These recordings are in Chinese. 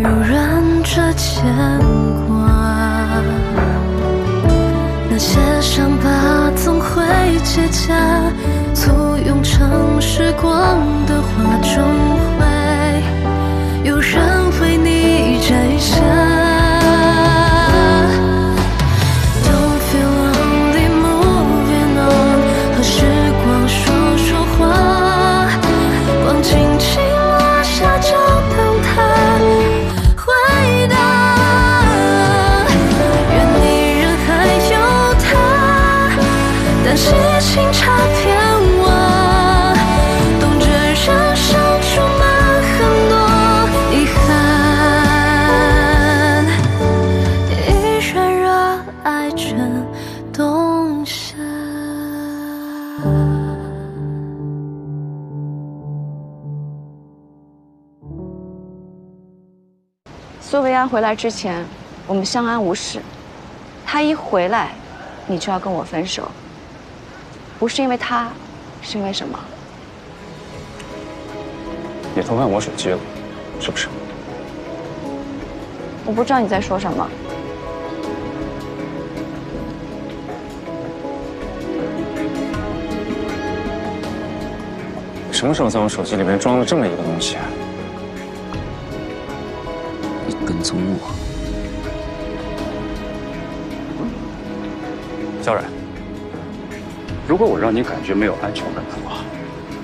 柔软着牵挂，那些伤疤总会结痂，簇拥成时光的花中会有人为你摘下。Don't feel lonely, moving on， 和时光说说话，光轻轻落下，就等它回答。愿你人还有他，但细情差偏忘，懂这人生充满很多遗憾，依然热爱着冬夏。苏维安回来之前，我们相安无事。他一回来，你就要跟我分手。不是因为他，是因为什么？你偷看我手机了，是不是？我不知道你在说什么。什么时候在我手机里面装了这么一个东西啊？你跟踪我？小冉，如果我让你感觉没有安全感的话，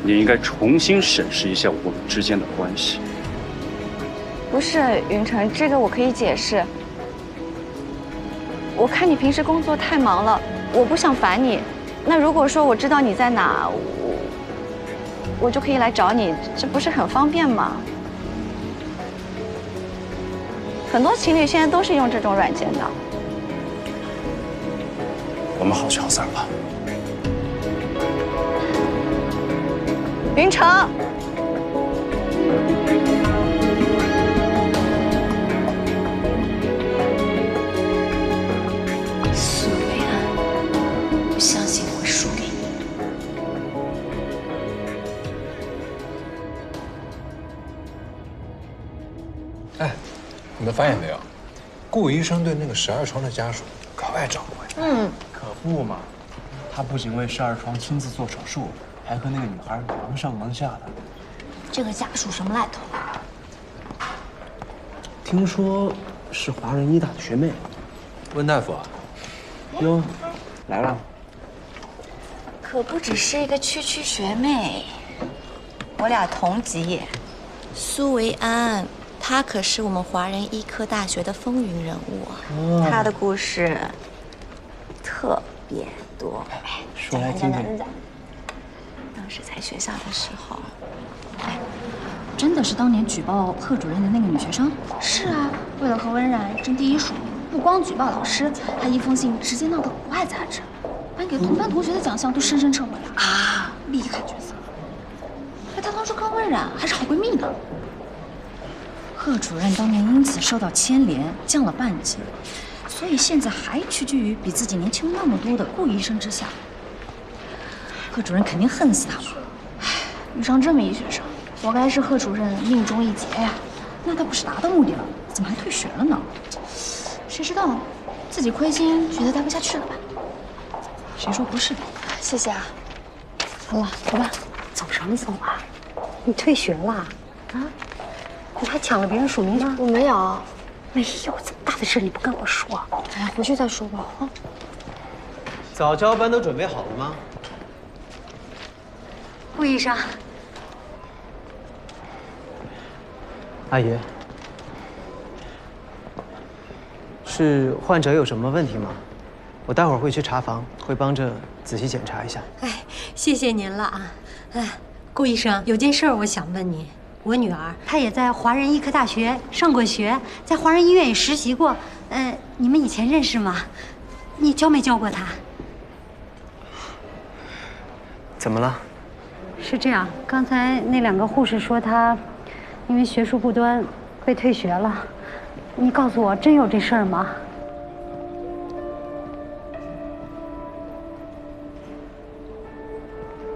你应该重新审视一下我们之间的关系。不是云晨，这个我可以解释。我看你平时工作太忙了，我不想烦你。那如果说我知道你在哪，我就可以来找你，这不是很方便吗？很多情侣现在都是用这种软件的。我们好聚好散吧。云城。苏维安，不相信我会输给你。哎，你们发现没有？顾医生对那个12床的家属格外照顾。可不嘛，他不仅为12床亲自做手术，还和那个女孩忙上忙下的。这个家属什么来头？听说是华人医大的学妹。温大夫啊，哟，来了。可不只是一个区学妹，我俩同级。苏维安，她可是我们华人医科大学的风云人物啊，她的故事特别多。说来听听。当时在学校的时候，真的是当年举报贺主任的那个女学生？是啊，为了和温冉争第一数，不光举报老师，还一封信直接闹到国外杂志，颁给同班同学的奖项都深深撤回了啊！厉害角色。哎，她当初跟温冉还是好闺蜜呢。贺主任当年因此受到牵连，降了半级，所以现在还屈居于比自己年轻那么多的顾医生之下。贺主任肯定恨死他了。唉，遇上这么一学生，活该是贺主任命中一劫呀。那他不是达到目的了，怎么还退学了呢？谁知道呢？自己亏心，觉得待不下去了吧？谁说不是的？谢谢啊。好了，走吧，走什么走啊？你退学了啊？你还抢了别人署名吗？我没有。没有，这么大的事你不跟我说？哎呀，回去再说吧。啊。早教班都准备好了吗？顾医生。阿姨，是患者有什么问题吗？我待会儿会去查房，会帮着仔细检查一下。哎，谢谢您了啊！哎，顾医生，有件事儿我想问你。我女儿她也在华人医科大学上过学，在华人医院也实习过。你们以前认识吗？你教没教过她？怎么了？是这样，刚才那2个护士说她因为学术不端被退学了。你告诉我，真有这事儿吗？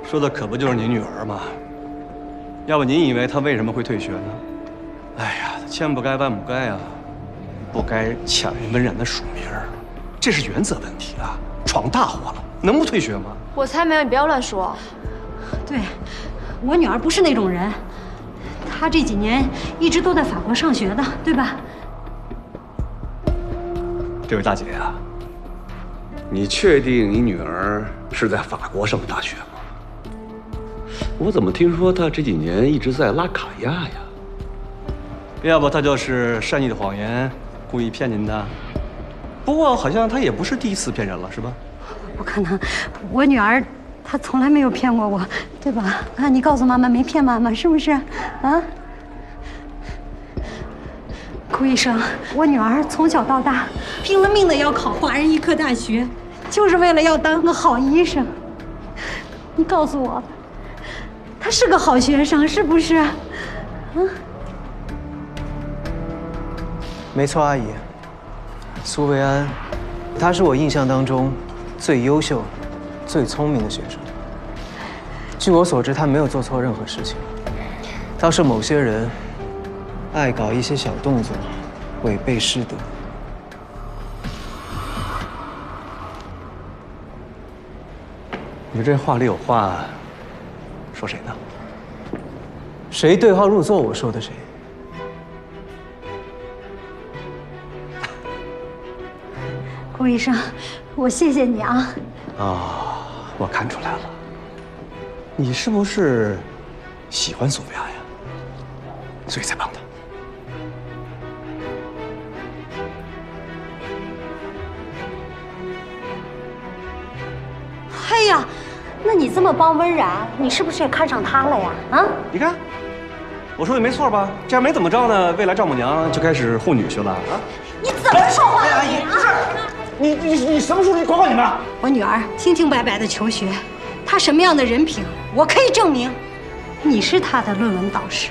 说的可不就是您女儿吗？要不您以为她为什么会退学呢？哎呀，千不该万不该啊，不该抢人温冉的署名，这是原则问题啊！闯大祸了，能不退学吗？我才没有，你不要乱说。对，我女儿不是那种人，她这几年一直都在法国上学的，对吧？这位大姐呀，你确定你女儿是在法国上的大学吗？我怎么听说她这几年一直在拉卡亚呀？要不她就是善意的谎言，故意骗您的。不过好像她也不是第一次骗人了，是吧？不可能，我女儿她从来没有骗过我，对吧？啊，你告诉妈妈没骗妈妈，是不是？啊？顾医生，我女儿从小到大拼了命的要考华人医科大学，就是为了要当个好医生。你告诉我，她是个好学生，是不是？啊？没错，阿姨，苏维安，他是我印象当中最优秀、最聪明的学生。据我所知，他没有做错任何事情，倒是某些人爱搞一些小动作，违背师德。你这话里有话，说谁呢？谁对号入座，我说的谁。顾医生，我谢谢你啊！我看出来了，你是不是喜欢苏菲亚呀？所以才帮她。哎呀，那你这么帮温冉，你是不是也看上她了呀？啊？你看，我说的没错吧？这样没怎么着呢，未来丈母娘就开始护女婿了啊！你怎么说话的阿姨，不是。你什么时候？你管管你们！我女儿清清白白的求学，她什么样的人品，我可以证明。你是她的论文导师，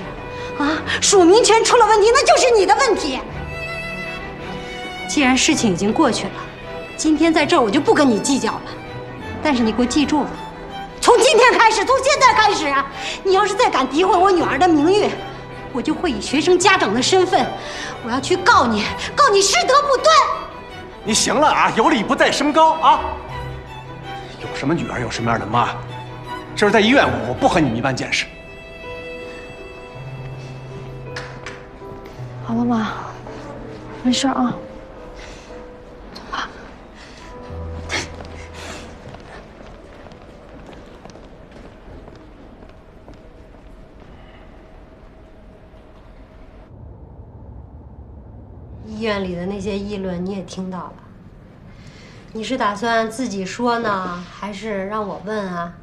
啊，署名权出了问题，那就是你的问题。既然事情已经过去了，今天在这儿我就不跟你计较了。但是你给我记住了，从今天开始，从现在开始啊，你要是再敢诋毁我女儿的名誉，我就会以学生家长的身份，我要去告你，告你师德不端。你行了啊，有理不在声高啊！有什么女儿有什么样的妈，这是在医院，我不和你们一般见识。好了妈，没事啊，走吧。医院里的那些议论你也听到了，你是打算自己说呢，还是让我问啊？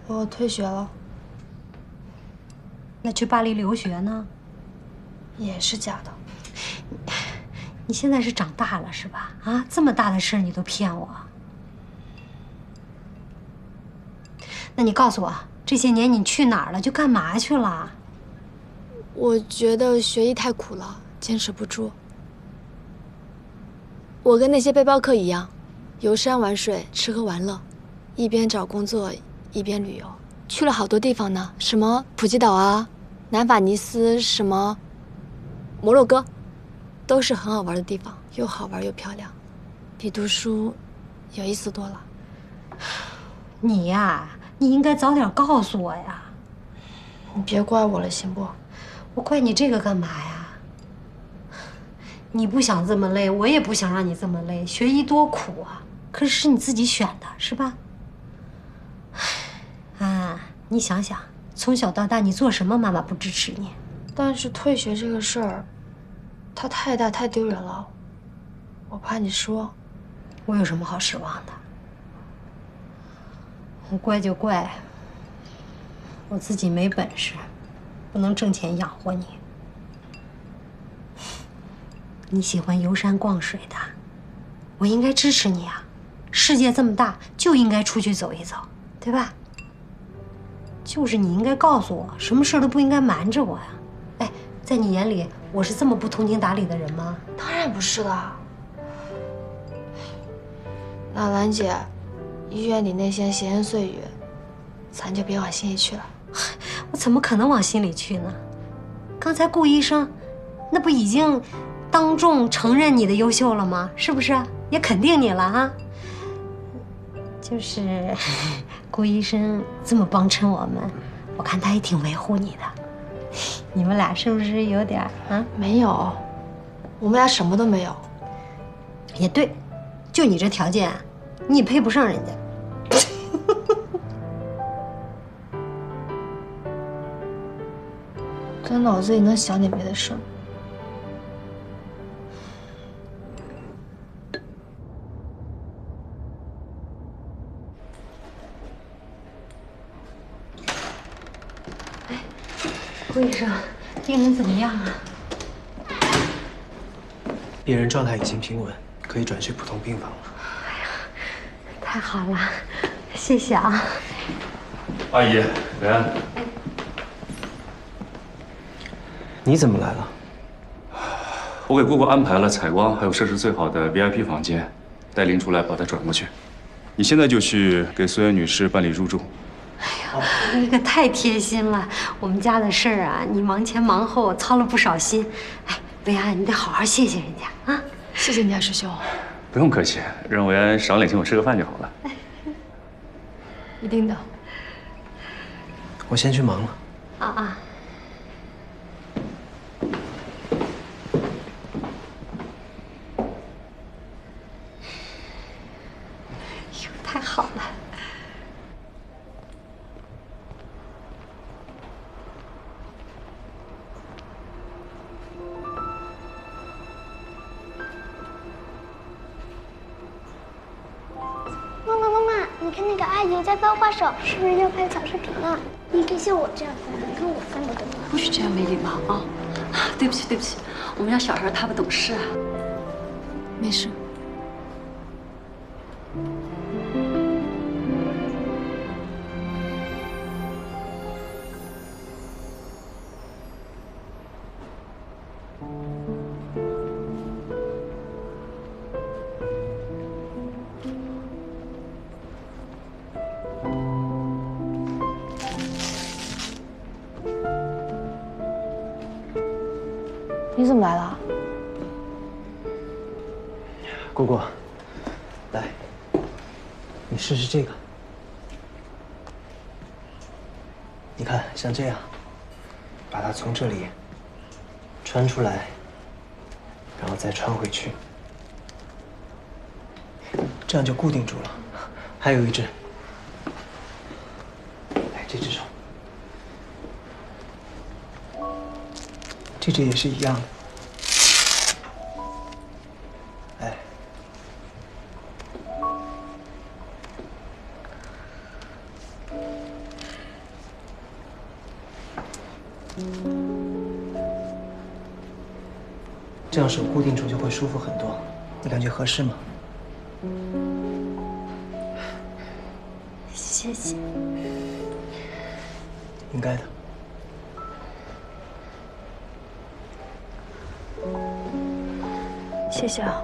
我退学了。那去巴黎留学呢？也是假的。你现在是长大了是吧？啊，这么大的事你都骗我？那你告诉我，这些年你去哪儿了？去干嘛去了？我觉得学医太苦了，坚持不住。我跟那些背包客一样，游山玩水，吃喝玩乐，一边找工作一边旅游，去了好多地方呢，什么普吉岛啊、南法尼斯，什么摩洛哥，都是很好玩的地方，又好玩又漂亮，比读书有意思多了。你呀，你应该早点告诉我呀。你别怪我了，行不？我怪你这个干嘛呀？你不想这么累，我也不想让你这么累。学医多苦啊，可是你自己选的，是吧？啊，你想想，从小到大你做什么，妈妈不支持你？但是退学这个事儿，它太大太丢人了，我怕你说。我有什么好失望的？我怪就怪我自己没本事，不能挣钱养活你。你喜欢游山逛水的，我应该支持你啊！世界这么大，就应该出去走一走，对吧？就是你应该告诉我，什么事都不应该瞒着我呀。哎，在你眼里，我是这么不通情达理的人吗？当然不是啦。那兰姐，医院里那些闲言碎语，咱就别往心里去了。我怎么可能往心里去呢？刚才顾医生，那不已经当众承认你的优秀了吗？是不是？也肯定你了啊。就是顾医生这么帮衬我们，我看他也挺维护你的。你们俩是不是有点啊？没有，我们俩什么都没有。也对，就你这条件，你也配不上人家。咱脑子里能想点别的事儿。顾医生，病人怎么样啊？病人状态已经平稳，可以转去普通病房了。太好了，谢谢啊。阿姨，维安，你怎么来了？我给姑姑安排了采光还有设施最好的 VIP 房间，带林出来把她转过去。你现在就去给苏媛女士办理入住。你可太贴心了，我们家的事儿啊，你忙前忙后，操了不少心。哎，维安，你得好好谢谢人家啊！谢谢你啊，师兄。不用客气，让维安赏脸请我吃个饭就好了。一定的。我先去忙了。啊。哟，太好了。你看那个阿姨在翻画手，是不是要拍小视频了？你可以像我这样翻，你看我翻的多好。不许这样没礼貌啊！对不起，对不起，我们家小孩他不懂事啊。没事。你怎么来了？姑姑，来，你试试这个。你看，像这样，把它从这里穿出来，然后再穿回去，这样就固定住了。还有一只，来，这只手。这只也是一样的，哎，这样手固定住就会舒服很多，你感觉合适吗？谢谢。应该的。谢谢啊。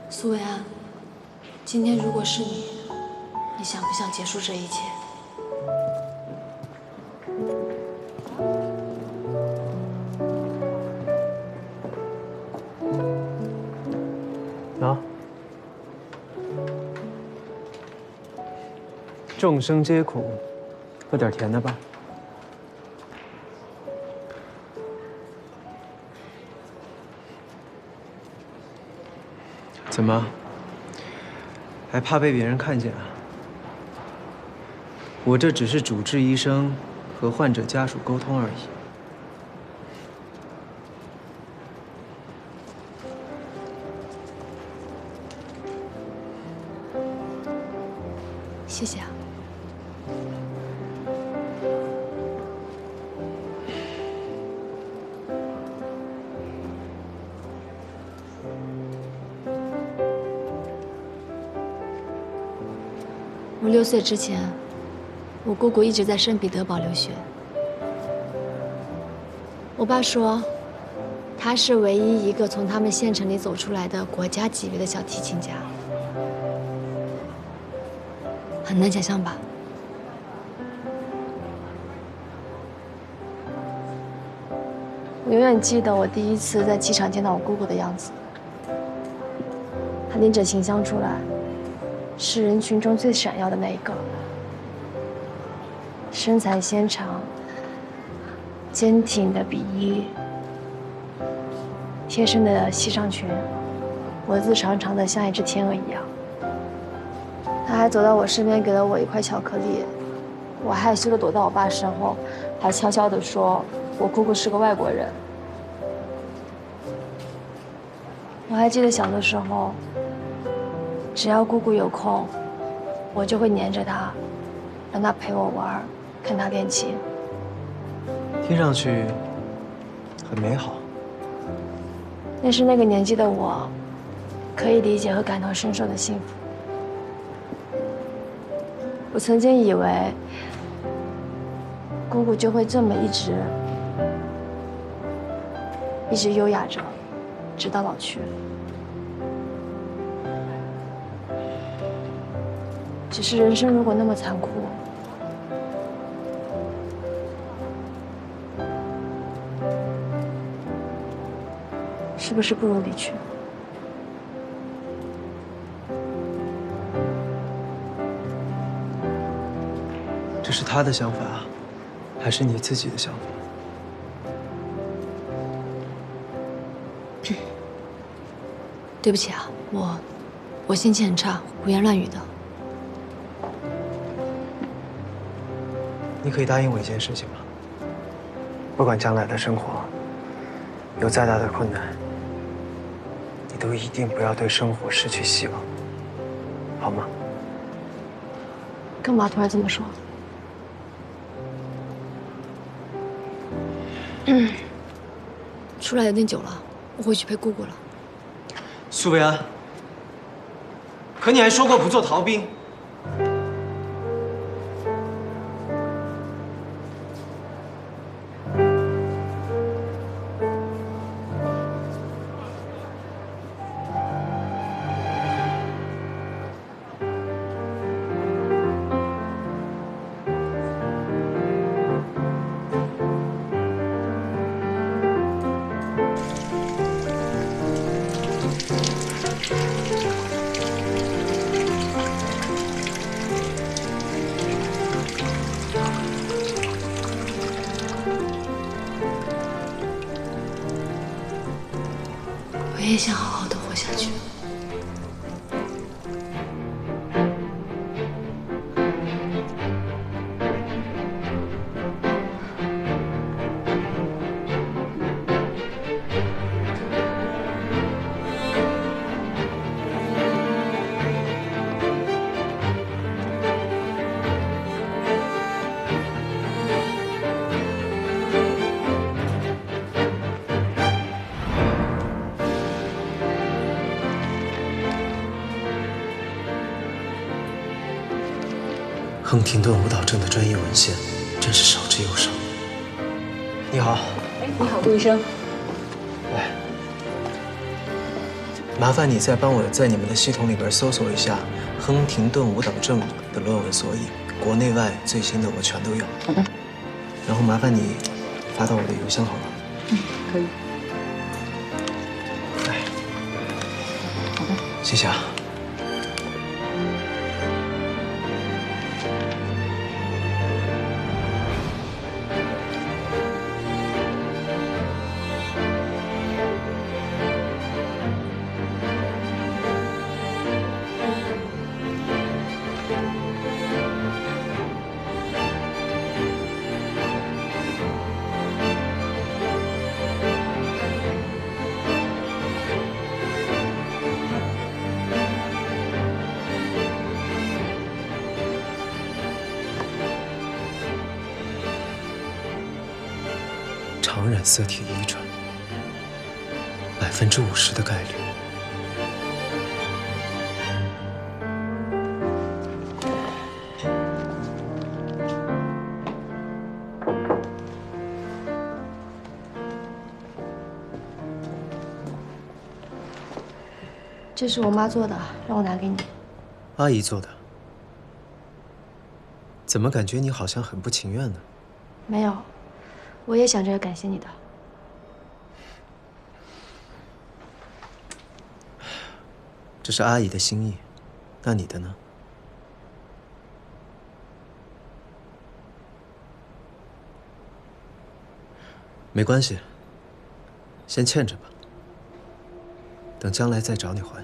苏维安，今天如果是你，你想不想结束这一切？啊？众生皆苦，喝点甜的吧。怎么？还怕被别人看见啊？我这只是主治医生，和患者家属沟通而已。谢谢啊。6岁之前，我姑姑一直在圣彼得堡留学。我爸说，她是唯一一个从他们县城里走出来的国家级别的小提琴家，很难想象吧？我永远记得我第一次在机场见到我姑姑的样子，她拎着琴箱出来，是人群中最闪耀的那一个，身材纤长。 坚挺的笔衣，贴身的西装裙，脖子长长的像一只天鹅一样。他还走到我身边，给了我一块巧克力。我害羞的躲到我爸身后，还悄悄地说：“我姑姑是个外国人。”我还记得小的时候，只要姑姑有空，我就会黏着她，让她陪我玩，看她练琴。 听上去很美好。那是那个年纪的我，可以理解和感同身受的幸福。我曾经以为，姑姑就会这么一直优雅着，直到老去。只是人生如果那么残酷， 是不是不如离去？这是他的想法，还是你自己的想法？对不起啊，我心情很差，胡言乱语的。你可以答应我一件事情吗？不管将来的生活有再大的困难。 都一定不要对生活失去希望，好吗？干嘛突然这么说？出来有点久了，我回去陪姑姑了。苏维安，可你还说过不做逃兵。 我也想好好的活下去。亨廷顿舞蹈症的专业文献真是少之又少。你好，哎，你好，顾医生。来，麻烦你再帮我在你们的系统里边搜索一下亨廷顿舞蹈症的论文索引，国内外最新的我全都要。好的。然后麻烦你发到我的邮箱好吗？嗯，可以。来，好的，谢谢啊。 常染色体遗传，50%的概率。这是我妈做的，让我拿给你。阿姨做的。怎么感觉你好像很不情愿呢？没有，我也想着感谢你的。这是阿姨的心意，那你的呢？没关系，先欠着吧，等将来再找你还。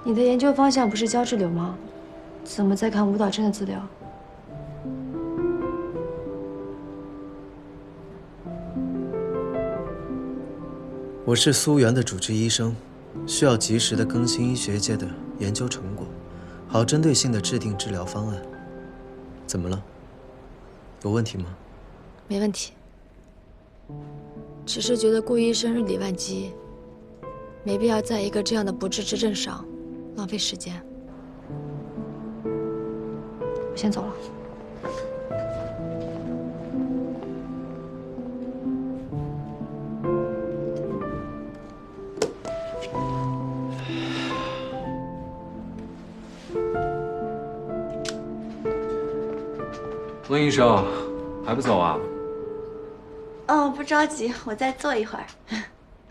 你的研究方向不是胶质瘤吗？怎么在看舞蹈症的资料？我是苏源的主治医生，需要及时的更新医学界的研究成果，好针对性的制定治疗方案。怎么了？有问题吗？没问题，只是觉得顾医生日理万机，没必要在一个这样的不治之症上浪费时间。我先走了。温医生，还不走啊？哦，不着急，我再坐一会儿。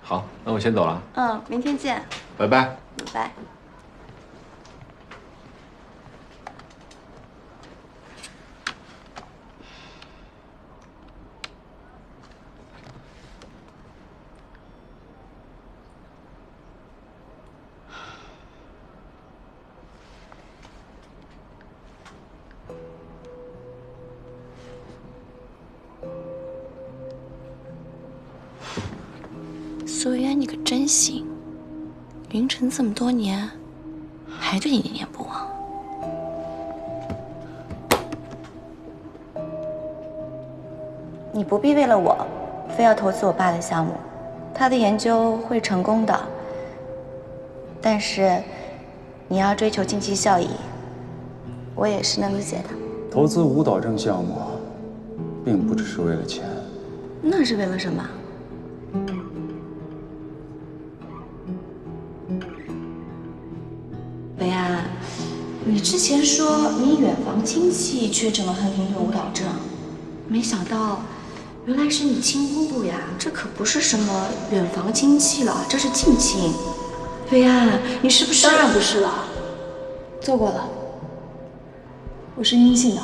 好，那我先走了。嗯，明天见。拜拜。拜拜。苏渊，你可真行！云城这么多年，还对你念念不忘。你不必为了我，非要投资我爸的项目，他的研究会成功的。但是，你要追求经济效益，我也是能理解的。投资舞蹈症项目，并不只是为了钱。那是为了什么？维安，你之前说你远房亲戚确诊了亨廷顿舞蹈症，没想到原来是你亲姑姑呀！这可不是什么远房亲戚了，这是近亲。维安，你是不是？当然不是了，做过了，我是阴性的，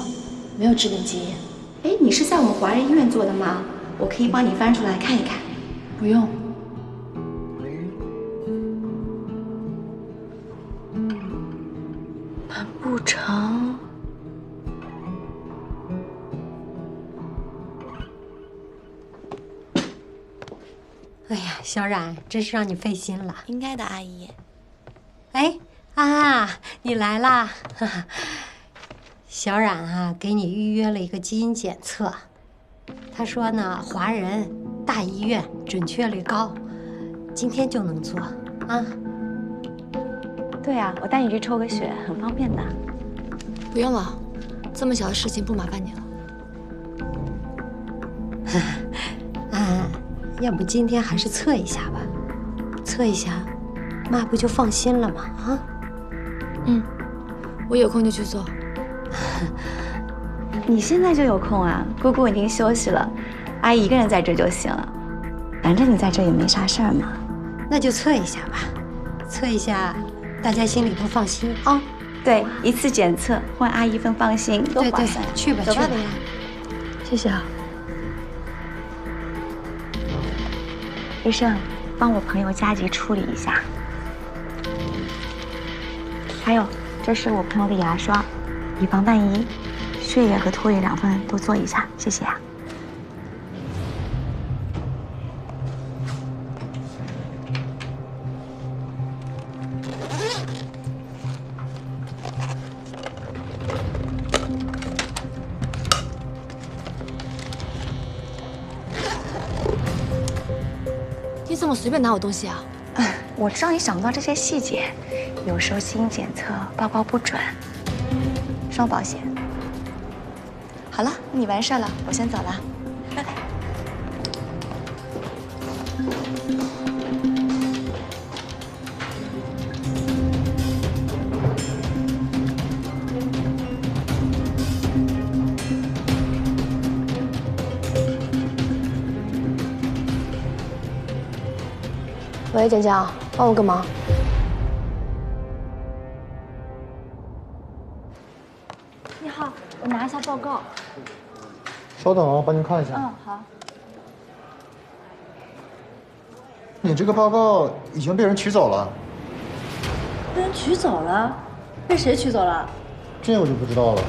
没有致病基因。哎，你是在我们华人医院做的吗？我可以帮你翻出来看一看。不用。难不成？哎呀，小冉，真是让你费心了。应该的，阿姨。哎，啊，你来啦！哈哈，小冉啊，给你预约了一个基因检测。他说呢，华人大医院准确率高，今天就能做啊。对啊，我带你去抽个血，很方便的。不用了，这么小的事情不麻烦你了。啊，要不今天还是测一下吧？测一下，妈不就放心了吗？啊？嗯，我有空就去做。你现在就有空啊？姑姑已经休息了，阿姨一个人在这就行了。反正你在这也没啥事儿嘛。那就测一下吧，测一下，大家心里都放心啊。对，一次检测换阿姨份放心，多划算。去吧，去吧。谢谢啊。医生，帮我朋友加急处理一下。还有，这是我朋友的牙刷，以防万一，血液和唾液2份都做一下，谢谢啊。你怎么随便拿我东西啊？我知道你想不到这些细节，有时候基因检测报告不准，双保险。好了，你完事了，我先走了，拜拜。喂，简江，帮我个忙。你好，我拿一下报告。稍等啊，帮您看一下。嗯，好。你这个报告已经被人取走了。被人取走了？被谁取走了？这我就不知道了。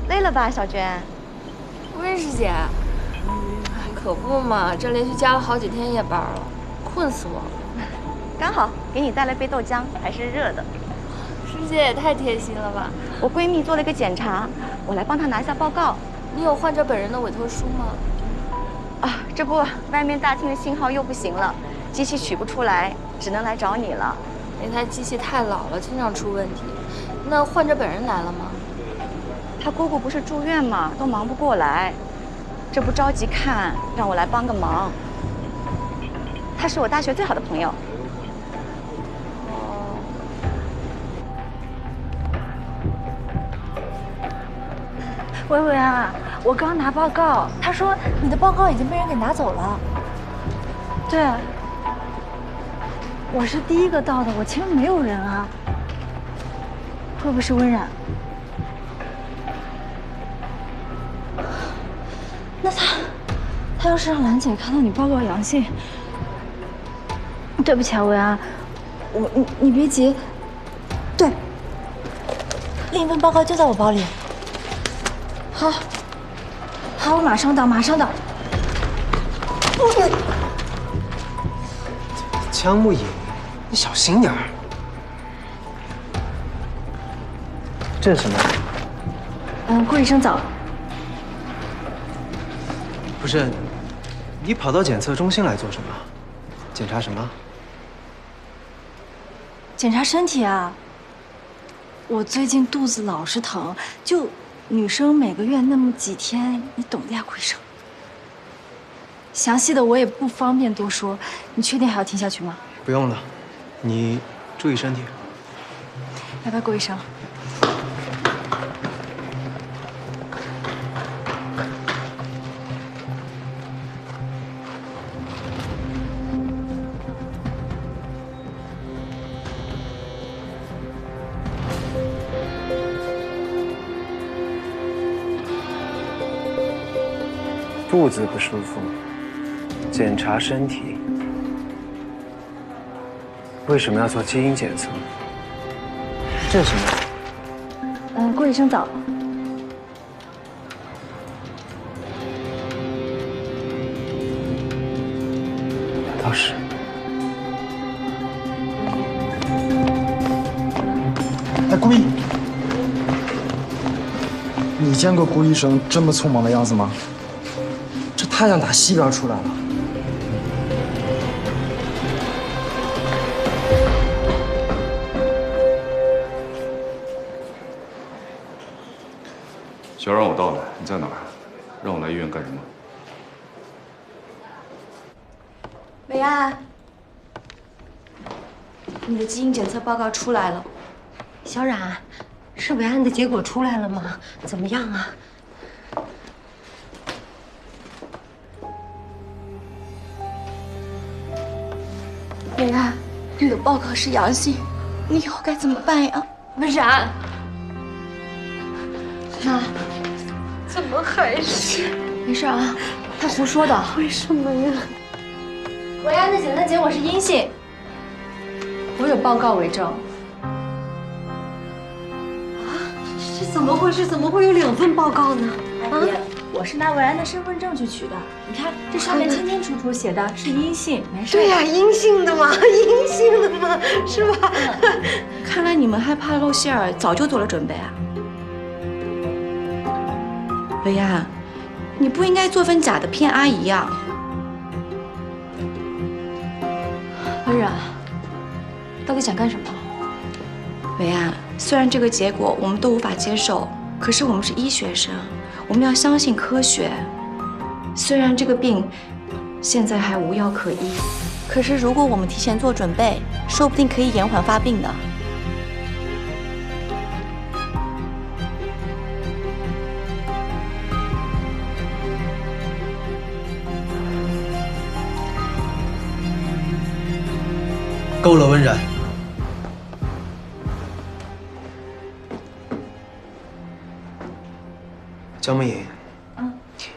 累了吧，小娟？温师姐，可不嘛，这连续加了好几天夜班了，困死我了。刚好给你带了杯豆浆，还是热的。师姐也太贴心了吧！我闺蜜做了一个检查，我来帮她拿一下报告。你有患者本人的委托书吗？啊，这不，外面大厅的信号又不行了，机器取不出来，只能来找你了。那台机器太老了，经常出问题。那患者本人来了吗？他姑姑不是住院吗？都忙不过来，这不着急看，让我来帮个忙。他是我大学最好的朋友。薇薇啊，我刚拿报告，他说你的报告已经被人给拿走了。对，我是第一个到的，我前面没有人啊。会不会是温冉？那他要是让兰姐看到你报告阳性，对不起啊，薇安，你别急。对，另一份报告就在我包里。好，好，我马上到，马上到。江木影，你小心点儿。这是什么？顾医生早。不是，你跑到检测中心来做什么？检查什么？检查身体啊。我最近肚子老是疼，就女生每个月那么几天，你懂的呀，顾医生。详细的我也不方便多说，你确定还要听下去吗？不用了，你注意身体。拜拜，顾医生。肚子不舒服，检查身体。为什么要做基因检测？这是什么？顾医生早。那倒是。哎，顾医，你见过顾医生这么匆忙的样子吗？这太阳打西边出来了。小冉，我到了，你在哪儿？让我来医院干什么？维安，你的基因检测报告出来了。小冉，是维安的结果出来了吗？怎么样啊？维安，你的报告是阳性，你以后该怎么办呀？温冉，妈，怎么还是？没事啊，他胡说的。为什么呀？维安的检测结果是阴性，我有报告为证。这怎么回事？怎么会有2份报告呢？啊！我是拿维安的身份证去取的，你看这上面清清楚楚写的是阴性，没事。对呀，阴性的嘛，阴性的嘛，是吧？看来你们害怕露馅儿，早就做了准备啊。维安，你不应该做份假的骗阿姨呀。温然，到底想干什么？维安，虽然这个结果我们都无法接受，可是我们是医学生，我们要相信科学。虽然这个病现在还无药可医，可是如果我们提前做准备，说不定可以延缓发病的。够了，温然。江梦颖，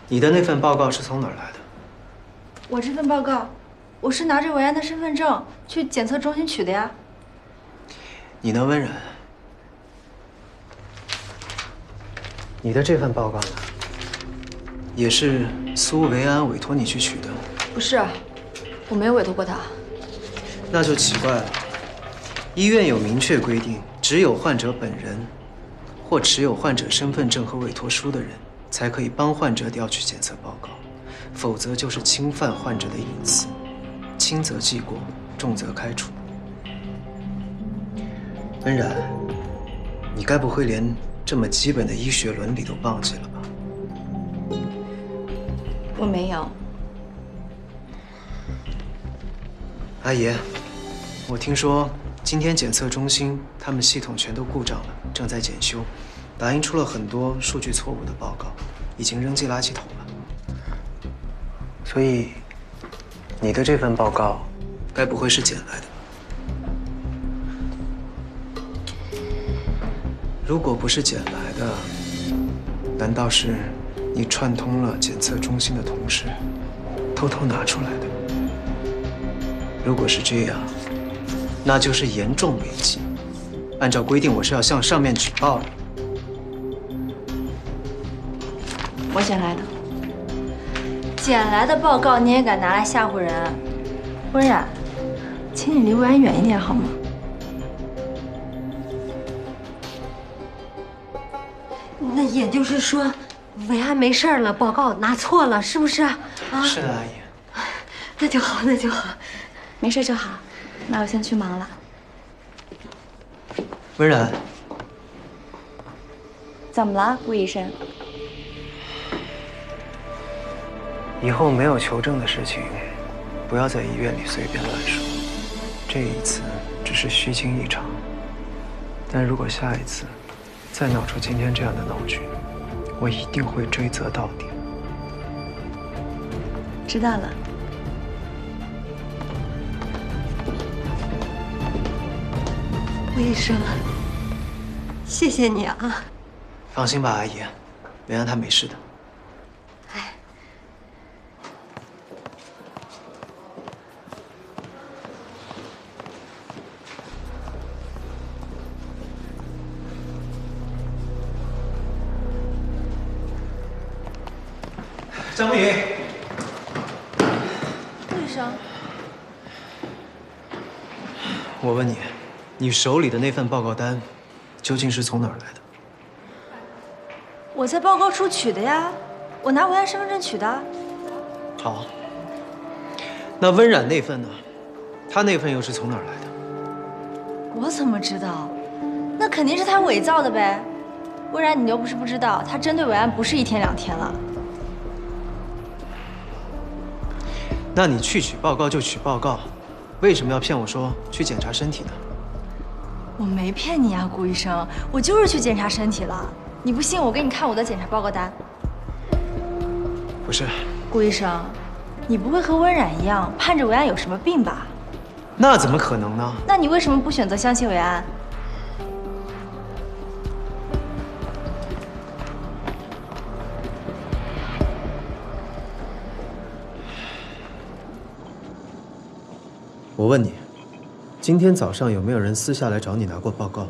你的那份报告是从哪儿来的？我这份报告，我是拿着维安的身份证去检测中心取的呀。你呢，温然？你的这份报告呢？也是苏维安委托你去取的？不是，我没有委托过他。那就奇怪了。医院有明确规定，只有患者本人或持有患者身份证和委托书的人，才可以帮患者调取检测报告，否则就是侵犯患者的隐私，轻则记过，重则开除。温然，你该不会连这么基本的医学伦理都忘记了吧？我没有。阿姨，我听说今天检测中心他们系统全都故障了，正在检修，打印出了很多数据错误的报告，已经扔进垃圾桶了。所以，你的这份报告该不会是捡来的？如果不是捡来的，难道是你串通了检测中心的同事，偷偷拿出来的？如果是这样，那就是严重违纪。按照规定，我是要向上面举报的。我捡来的。捡来的报告你也敢拿来吓唬人？温然，请你离维安远一点好吗？那也就是说，维安没事了，报告拿错了，是不是啊？是的，阿姨。那就好，那就好。没事就好，那我先去忙了。温然，怎么了，顾医生？以后没有求证的事情，不要在医院里随便乱说。这一次只是虚惊一场，但如果下一次再闹出今天这样的闹剧，我一定会追责到底。知道了。顾医生，谢谢你啊！放心吧，阿姨，维安他没事的。张梦颖，顾医生，我问你，你手里的那份报告单究竟是从哪儿来的？我在报告处取的呀，我拿维安身份证取的。好，那温冉那份呢？他那份又是从哪儿来的？我怎么知道？那肯定是他伪造的呗。温然，你又不是不知道，他针对维安不是1天2天了。那你去取报告就取报告，为什么要骗我说去检查身体呢？我没骗你啊，顾医生，我就是去检查身体了。你不信，我给你看我的检查报告单。不是，顾医生，你不会和温冉一样盼着维安有什么病吧？那怎么可能呢？那你为什么不选择相信维安？我问你，今天早上有没有人私下来找你拿过报告？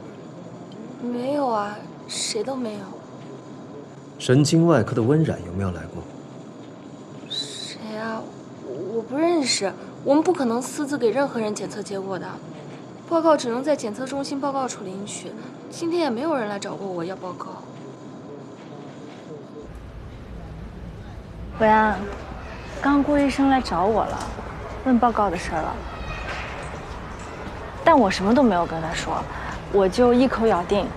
没有啊，谁都没有。神经外科的温冉有没有来过？谁啊？我不认识，我们不可能私自给任何人检测结果的。报告只能在检测中心报告处领取。今天也没有人来找过我要报告。维安，刚顾医生来找我了，问报告的事了，但我什么都没有跟他说，我就一口咬定，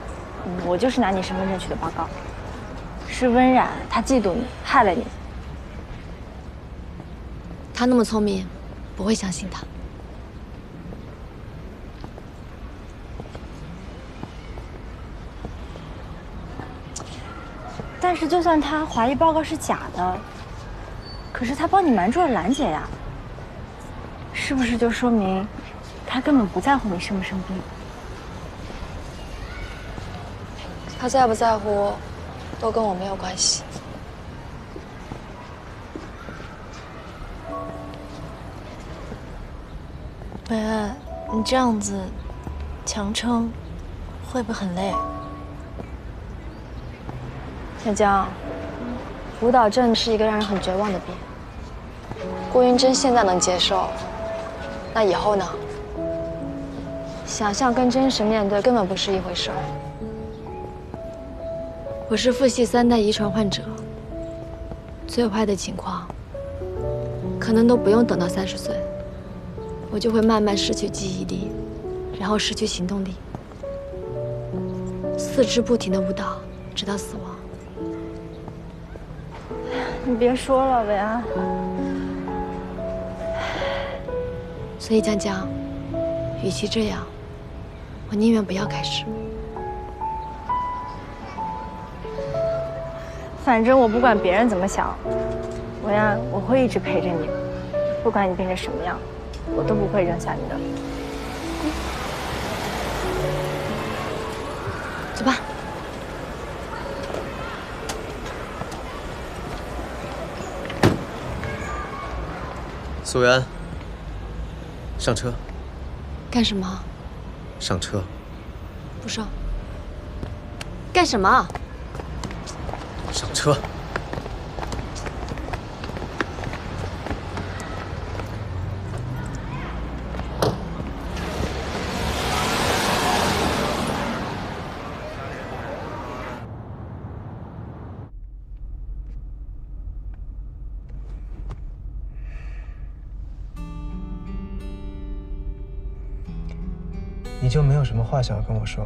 我就是拿你身份证去的报告，是温冉，她嫉妒你，害了你。他那么聪明，不会相信他。但是就算他怀疑报告是假的，可是他帮你瞒住了兰姐呀，是不是就说明他根本不在乎你生不生病？他在不在乎，都跟我没有关系。维安，你这样子强撑，会不会很累？小江，舞蹈症是一个让人很绝望的病。顾云珍现在能接受，那以后呢？想象跟真实面对根本不是一回事儿。我是父系3代遗传患者，最坏的情况，可能都不用等到30岁，我就会慢慢失去记忆力，然后失去行动力，四肢不停地舞蹈，直到死亡。你别说了，维安。所以江江，与其这样，我宁愿不要开始。反正我不管别人怎么想，维安，我会一直陪着你，不管你变成什么样，我都不会扔下你的。走吧。苏维安，上车。干什么？上车。不上。干什么？上车。你就没有什么话想要跟我说？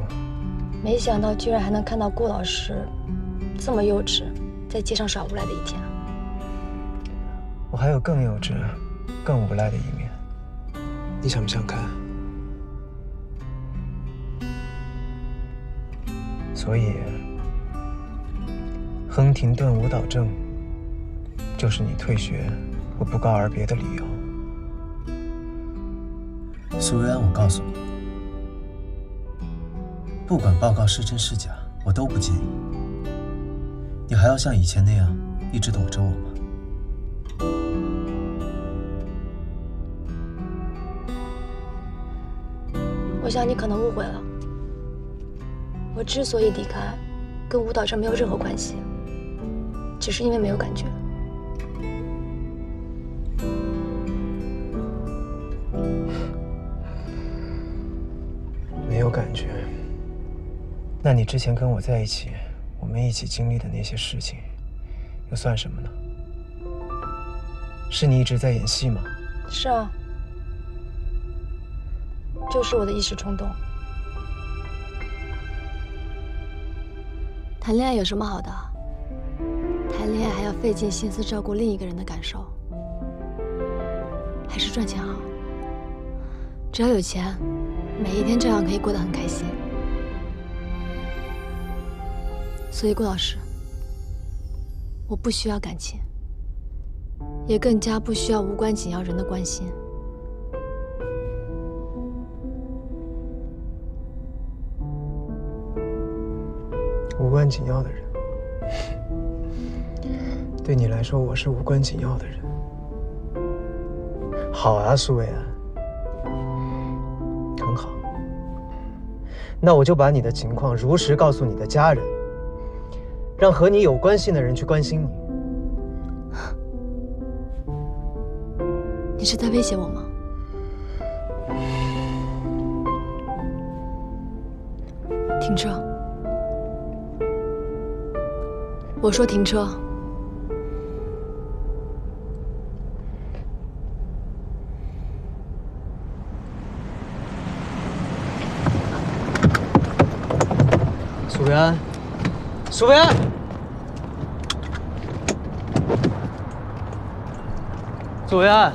没想到居然还能看到顾老师这么幼稚，在街上耍无赖的一天。我还有更幼稚、更无赖的一面，你想不想看？所以，亨廷顿舞蹈症就是你退学和不告而别的理由。苏维安，我告诉你，不管报告是真是假，我都不介意。你还要像以前那样一直躲着我吗？我想你可能误会了，我之所以离开，跟舞蹈症没有任何关系，只是因为没有感觉。没有感觉？那你之前跟我在一起，我们一起经历的那些事情，又算什么呢？是你一直在演戏吗？是啊，就是我的一时冲动。谈恋爱有什么好的？谈恋爱还要费尽心思照顾另一个人的感受，还是赚钱好。只要有钱，每一天照样可以过得很开心。所以顾老师，我不需要感情，也更加不需要无关紧要人的关心。无关紧要的人，对你来说，我是无关紧要的人。好啊，苏维安，很好。那我就把你的情况如实告诉你的家人，让和你有关系的人去关心你。你是在威胁我吗？停车！我说停车！维安，苏维安，苏维安，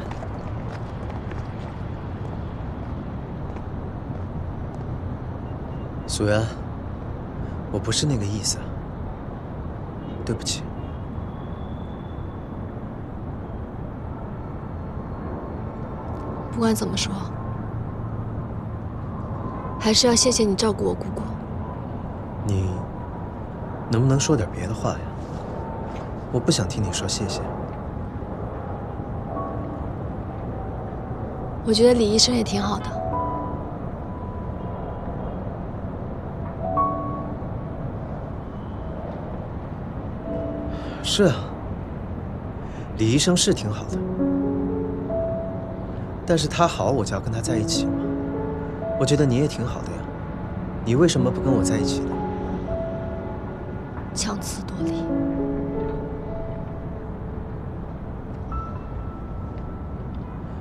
苏维安，我不是那个意思，对不起。不管怎么说，还是要谢谢你照顾我姑姑。你能不能说点别的话呀？我不想听你说谢谢。我觉得李医生也挺好的。是啊，李医生是挺好的，但是他好，我就要跟他在一起吗？我觉得你也挺好的呀，你为什么不跟我在一起呢？强词夺理。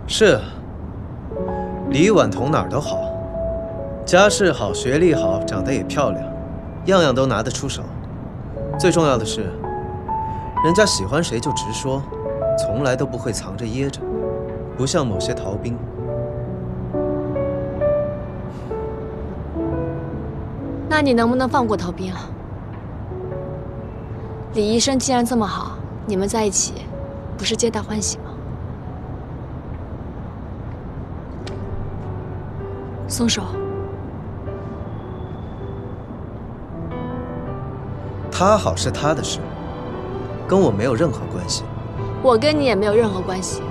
是，李婉彤哪儿都好，家世好，学历好，长得也漂亮，样样都拿得出手。最重要的是，人家喜欢谁就直说，从来都不会藏着掖着，不像某些逃兵。那你能不能放过逃兵啊？李医生既然这么好，你们在一起，不是皆大欢喜吗？松手。他好是他的事，跟我没有任何关系。我跟你也没有任何关系。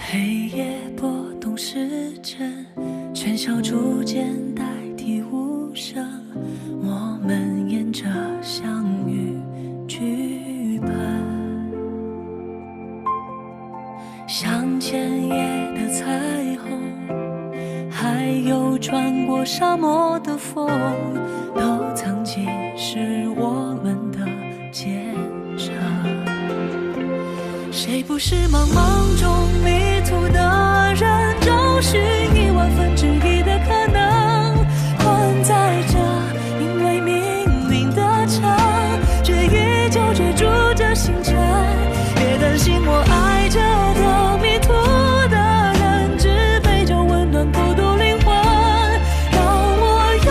黑夜拨动时针，喧嚣逐渐代替无声。我们沿着相遇剧本，像前夜的彩虹，还有穿过沙漠的风，都曾经是我们的见证。谁不是茫茫中迷途的人，找寻1/1000的可能，困在这因为命运的城，却依旧追逐着星辰。别担心我爱着的迷途的人，只陪着温暖孤独灵魂。让我拥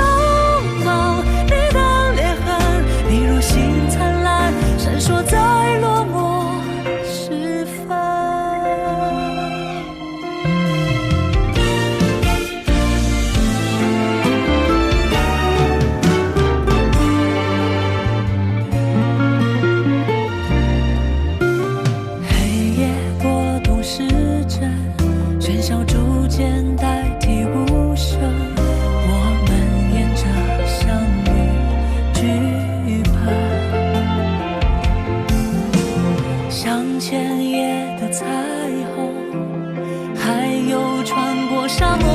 抱你的裂痕，你如星灿烂，闪烁在落寞时分。黑夜拨动时针，喧嚣逐渐代替无声。我们沿着相遇剧本，像前夜的彩虹，还有穿过沙漠